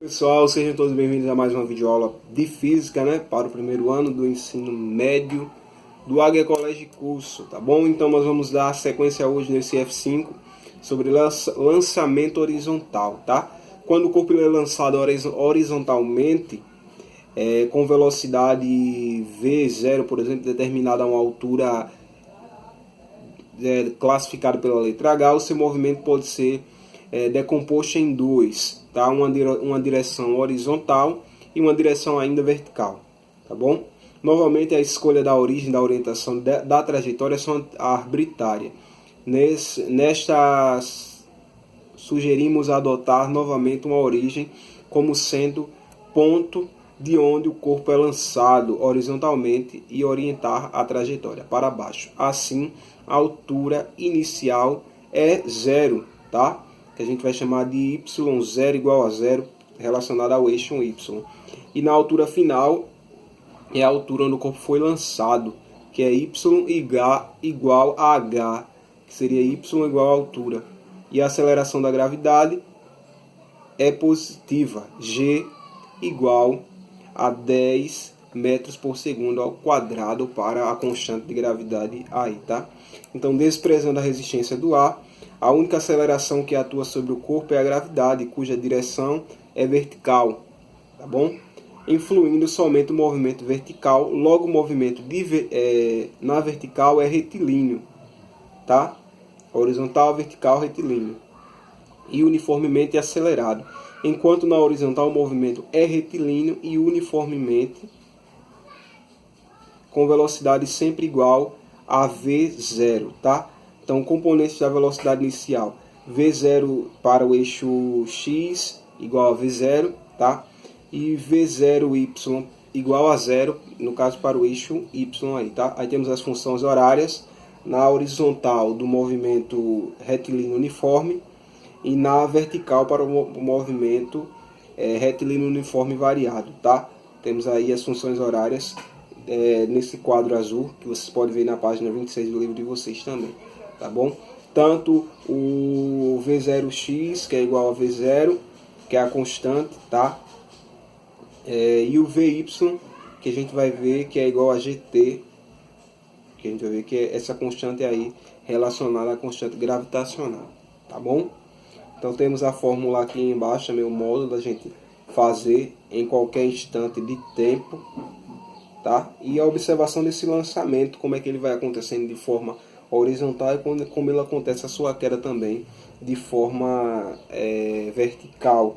Pessoal, sejam todos bem-vindos a mais uma videoaula de Física, para o primeiro ano do ensino médio do Águia Colégio Curso, tá bom? Então nós vamos dar sequência hoje nesse F5 sobre lançamento horizontal, tá? Quando o corpo é lançado horizontalmente, com velocidade V0, por exemplo, determinada a uma altura classificada pela letra H, o seu movimento pode ser decomposto em dois, tá? Uma direção horizontal e uma direção ainda vertical, tá bom? Novamente, a escolha da origem, da orientação da trajetória são arbitrárias. Nesta, sugerimos adotar novamente uma origem como sendo ponto de onde o corpo é lançado horizontalmente e orientar a trajetória para baixo. Assim, a altura inicial é zero, tá? Que a gente vai chamar de y0 igual a zero, relacionado ao eixo y. E na altura final é a altura onde o corpo foi lançado, que é y igual a h, que seria y igual a altura. E a aceleração da gravidade é positiva, g igual a 10 metros por segundo ao quadrado para a constante de gravidade aí, tá? Então, desprezando a resistência do ar, a única aceleração que atua sobre o corpo é a gravidade, cuja direção é vertical, tá bom? Influindo somente o movimento vertical, logo o movimento na vertical é retilíneo, tá? Horizontal, vertical, retilíneo. E uniformemente acelerado. Enquanto na horizontal o movimento é retilíneo e uniformemente com velocidade sempre igual a V0, tá? Então, componentes da velocidade inicial, V0 para o eixo x igual a V0, tá? E V0y igual a zero, no caso para o eixo y aí, tá? Aí temos as funções horárias na horizontal do movimento retilíneo uniforme e na vertical para o movimento retilíneo uniforme variado, tá? Temos aí as funções horárias nesse quadro azul, que vocês podem ver na página 26 do livro de vocês também, tá bom? Tanto o V0x, que é igual a V0, que é a constante, tá? E o Vy, que a gente vai ver que é igual a GT, que a gente vai ver que é essa constante aí relacionada à constante gravitacional, tá bom? Então temos a fórmula aqui embaixo, meu modo da gente fazer em qualquer instante de tempo, tá? E a observação desse lançamento, como é que ele vai acontecendo de forma horizontal e como ele acontece a sua queda também de forma vertical,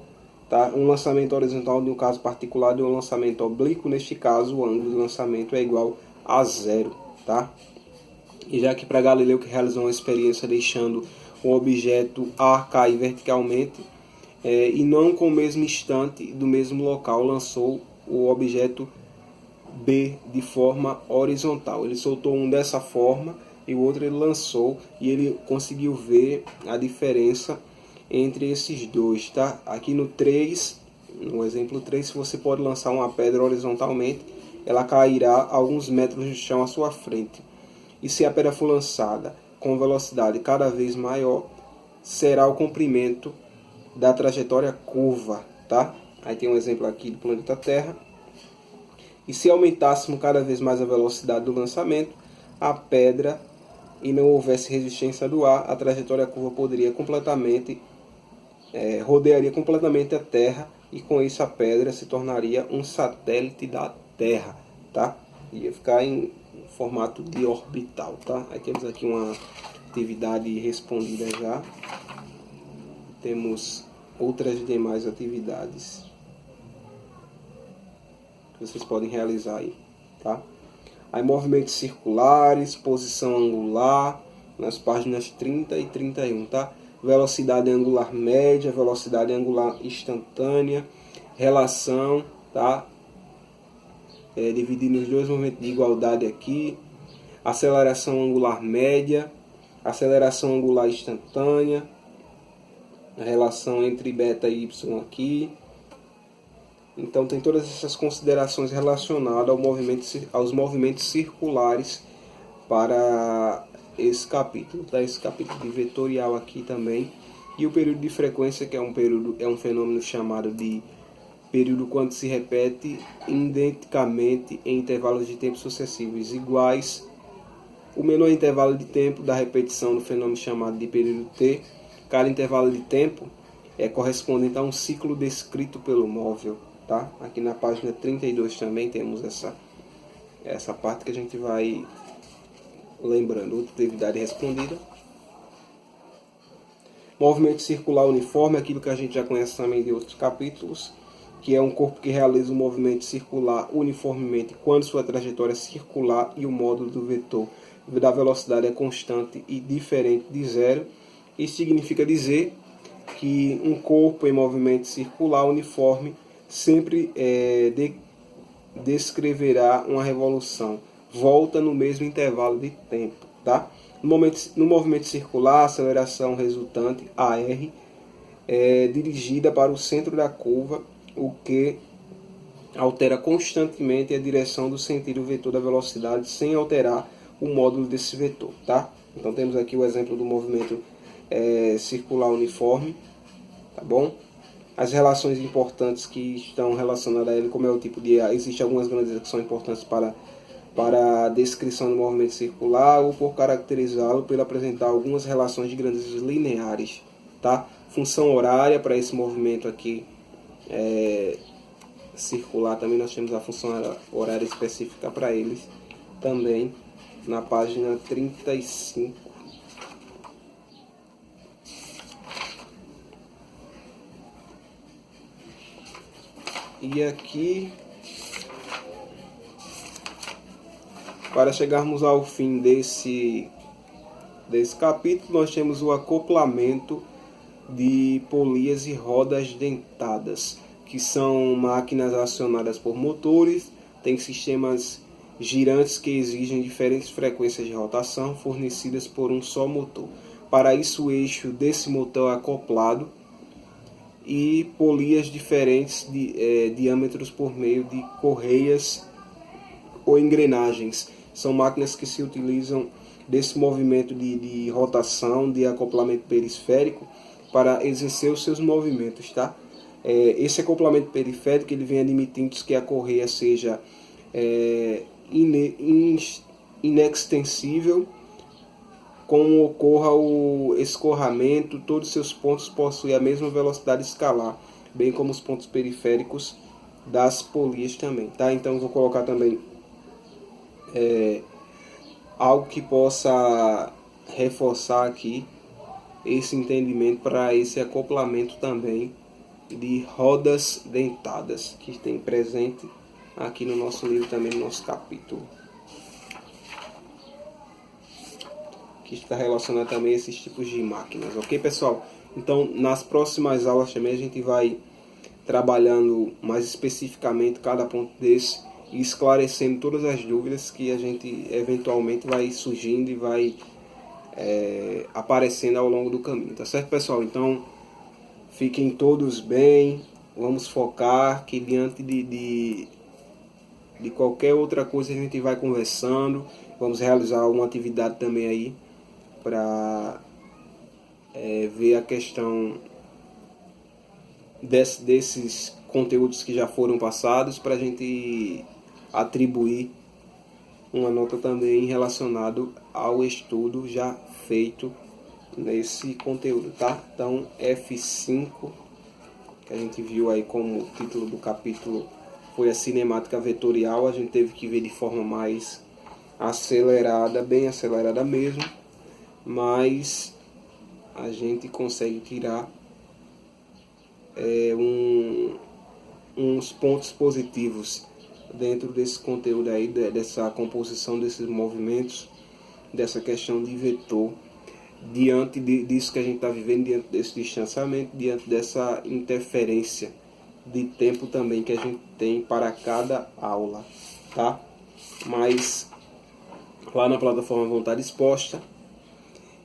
tá? Um lançamento horizontal, no caso particular, de um lançamento oblíquo, neste caso o ângulo de lançamento é igual a zero, tá? E já que para Galileu, que realizou uma experiência deixando o objeto A cair verticalmente e não com o mesmo instante do mesmo local, lançou o objeto B de forma horizontal. Ele soltou um dessa forma e o outro ele lançou, e ele conseguiu ver a diferença entre esses dois, tá? Aqui no 3, no exemplo 3, se você pode lançar uma pedra horizontalmente, ela cairá a alguns metros no chão à sua frente. E se a pedra for lançada com velocidade cada vez maior, será o comprimento da trajetória curva, tá? Aí tem um exemplo aqui do planeta Terra. E se aumentássemos cada vez mais a velocidade do lançamento, a pedra, e não houvesse resistência do ar, a trajetória curva poderia rodearia completamente a Terra, e com isso a pedra se tornaria um satélite da Terra, tá? Ia ficar em formato de orbital, tá? Aí temos aqui uma atividade respondida já. Temos outras demais atividades que vocês podem realizar aí, tá? Aí movimentos circulares, posição angular, nas páginas 30 e 31, tá? Velocidade angular média, velocidade angular instantânea, relação, tá? Dividindo os dois movimentos de igualdade aqui, aceleração angular média, aceleração angular instantânea, a relação entre beta e y aqui. Então tem todas essas considerações relacionadas aos movimentos circulares para esse capítulo, tá? Esse capítulo de vetorial aqui também. E o período de frequência, que é um fenômeno chamado de período quando se repete identicamente em intervalos de tempo sucessivos iguais. O menor intervalo de tempo da repetição do fenômeno chamado de período T. Cada intervalo de tempo é correspondente a um ciclo descrito pelo móvel. Tá? Aqui na página 32 também temos essa parte que a gente vai lembrando. Outra atividade respondida. Movimento circular uniforme, aquilo que a gente já conhece também de outros capítulos, que é um corpo que realiza um movimento circular uniformemente quando sua trajetória circular e o módulo do vetor da velocidade é constante e diferente de zero. Isso significa dizer que um corpo em movimento circular uniforme sempre descreverá uma revolução, volta no mesmo intervalo de tempo. Tá? No movimento circular, a aceleração resultante, AR, é dirigida para o centro da curva, o que altera constantemente a direção do sentido vetor da velocidade sem alterar o módulo desse vetor. Tá? Então temos aqui o exemplo do movimento circular uniforme. Tá bom? As relações importantes que estão relacionadas a ele, como é o tipo de... Existem algumas grandezas que são importantes para a descrição do movimento circular, ou por caracterizá-lo pelo apresentar algumas relações de grandezas lineares. Tá? Função horária para esse movimento aqui circular, também nós temos a função horária específica para eles, também na página 35. E aqui, para chegarmos ao fim desse capítulo, nós temos o acoplamento de polias e rodas dentadas, que são máquinas acionadas por motores, tem sistemas girantes que exigem diferentes frequências de rotação fornecidas por um só motor. Para isso, o eixo desse motor é acoplado e polias diferentes de diâmetros por meio de correias ou engrenagens. São máquinas que se utilizam desse movimento de rotação, de acoplamento periférico, para exercer os seus movimentos. Tá? Esse acoplamento periférico ele vem admitindo que a correia seja inextensível, como ocorra o escorramento, todos os seus pontos possuem a mesma velocidade escalar, bem como os pontos periféricos das polias também. Tá? Então vou colocar também algo que possa reforçar aqui esse entendimento para esse acoplamento também de rodas dentadas, que tem presente aqui no nosso livro, também no nosso capítulo, que está relacionado também a esses tipos de máquinas. Ok, pessoal? Então, nas próximas aulas também a gente vai trabalhando mais especificamente cada ponto desse e esclarecendo todas as dúvidas que a gente eventualmente vai surgindo e vai aparecendo ao longo do caminho. Tá certo, pessoal? Então, fiquem todos bem. Vamos focar que diante de qualquer outra coisa a gente vai conversando. Vamos realizar uma atividade também aí para ver a questão desses conteúdos que já foram passados, para a gente atribuir uma nota também relacionado ao estudo já feito nesse conteúdo, tá? Então, F5, que a gente viu aí como título do capítulo foi a cinemática vetorial, a gente teve que ver de forma mais acelerada, bem acelerada mesmo, mas a gente consegue tirar uns pontos positivos dentro desse conteúdo aí, dessa composição desses movimentos, dessa questão de vetor, diante disso que a gente está vivendo, diante desse distanciamento, diante dessa interferência de tempo também que a gente tem para cada aula, tá? Mas lá na plataforma vão estar exposta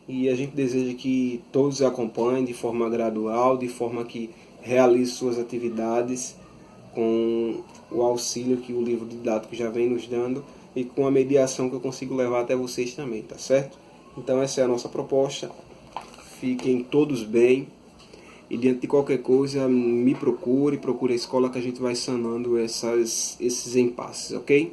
e a gente deseja que todos acompanhem de forma gradual, de forma que realize suas atividades com o auxílio que o livro didático já vem nos dando e com a mediação que eu consigo levar até vocês também, tá certo? Então essa é a nossa proposta. Fiquem todos bem E diante de qualquer coisa, me procure a escola que a gente vai sanando esses impasses, ok?